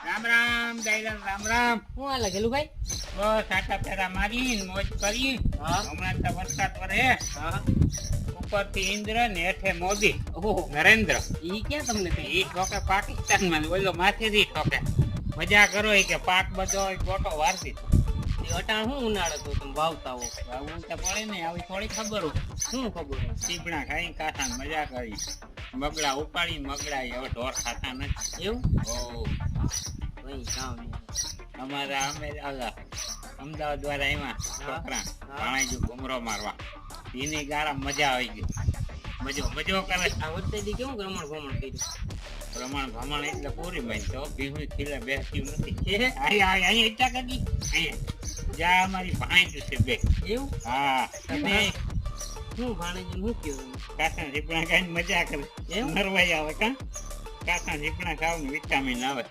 રામ રામ દયારામ રામ રામ. હું હાલે ગેલુભાઈ? બસ આટા ફેરા મારી મોજ કરી. હા. હમણાં તો વરસાદ વરે. હા. ઉપરથી ઇન્દ્ર ને હેઠે મોદી ઓહો, નરેન્દ્ર. ઈ ક્યાં તમને કઈ? ઈ ઠોકે પાકિસ્તાનમાં ને ઓલો માથેથી ઠોકે. મજા કરો ઈ કે પાક બધો ગોટો વારતી. એ અટાણ હું ઉનાળો તો તમે વાવતા હો. હું તો પડે ને આવી થોડી ખબર હોય. શું ખબર હોય? સીપડા ખાઈ કાઠા મજા કરી. મગડા ઉપાડી મગડા હવે ઢોર ખાતા નથી. એવું? ઓ ભાઈ કામ અમારા અમે અમદાવાદ દ્વારા એમાં છોકરા ભાણાજી ઘુમરો મારવા એની ગાળા મજા આવી ગઈ. મજો કરે. આ વચ્ચેથી કેવું ગમણ ભમણ કર્યું? પ્રમાણ ભમણ એટલે પૂરી બની તો ભીહું ખીલે બેસ્યું નથી. અહીંયા ઈચ્છા કરી અહીંયા જ્યાં અમારી ભાઈ છે બે. એવું? હા તમે શું ભાણેજી હું કયો? કાકા ઝીપણા ખાઈને મજા કરે. એમ? નરવાઈ આવે કા કાકા ઝીપણા ખાવ ને વિટામિન આવે.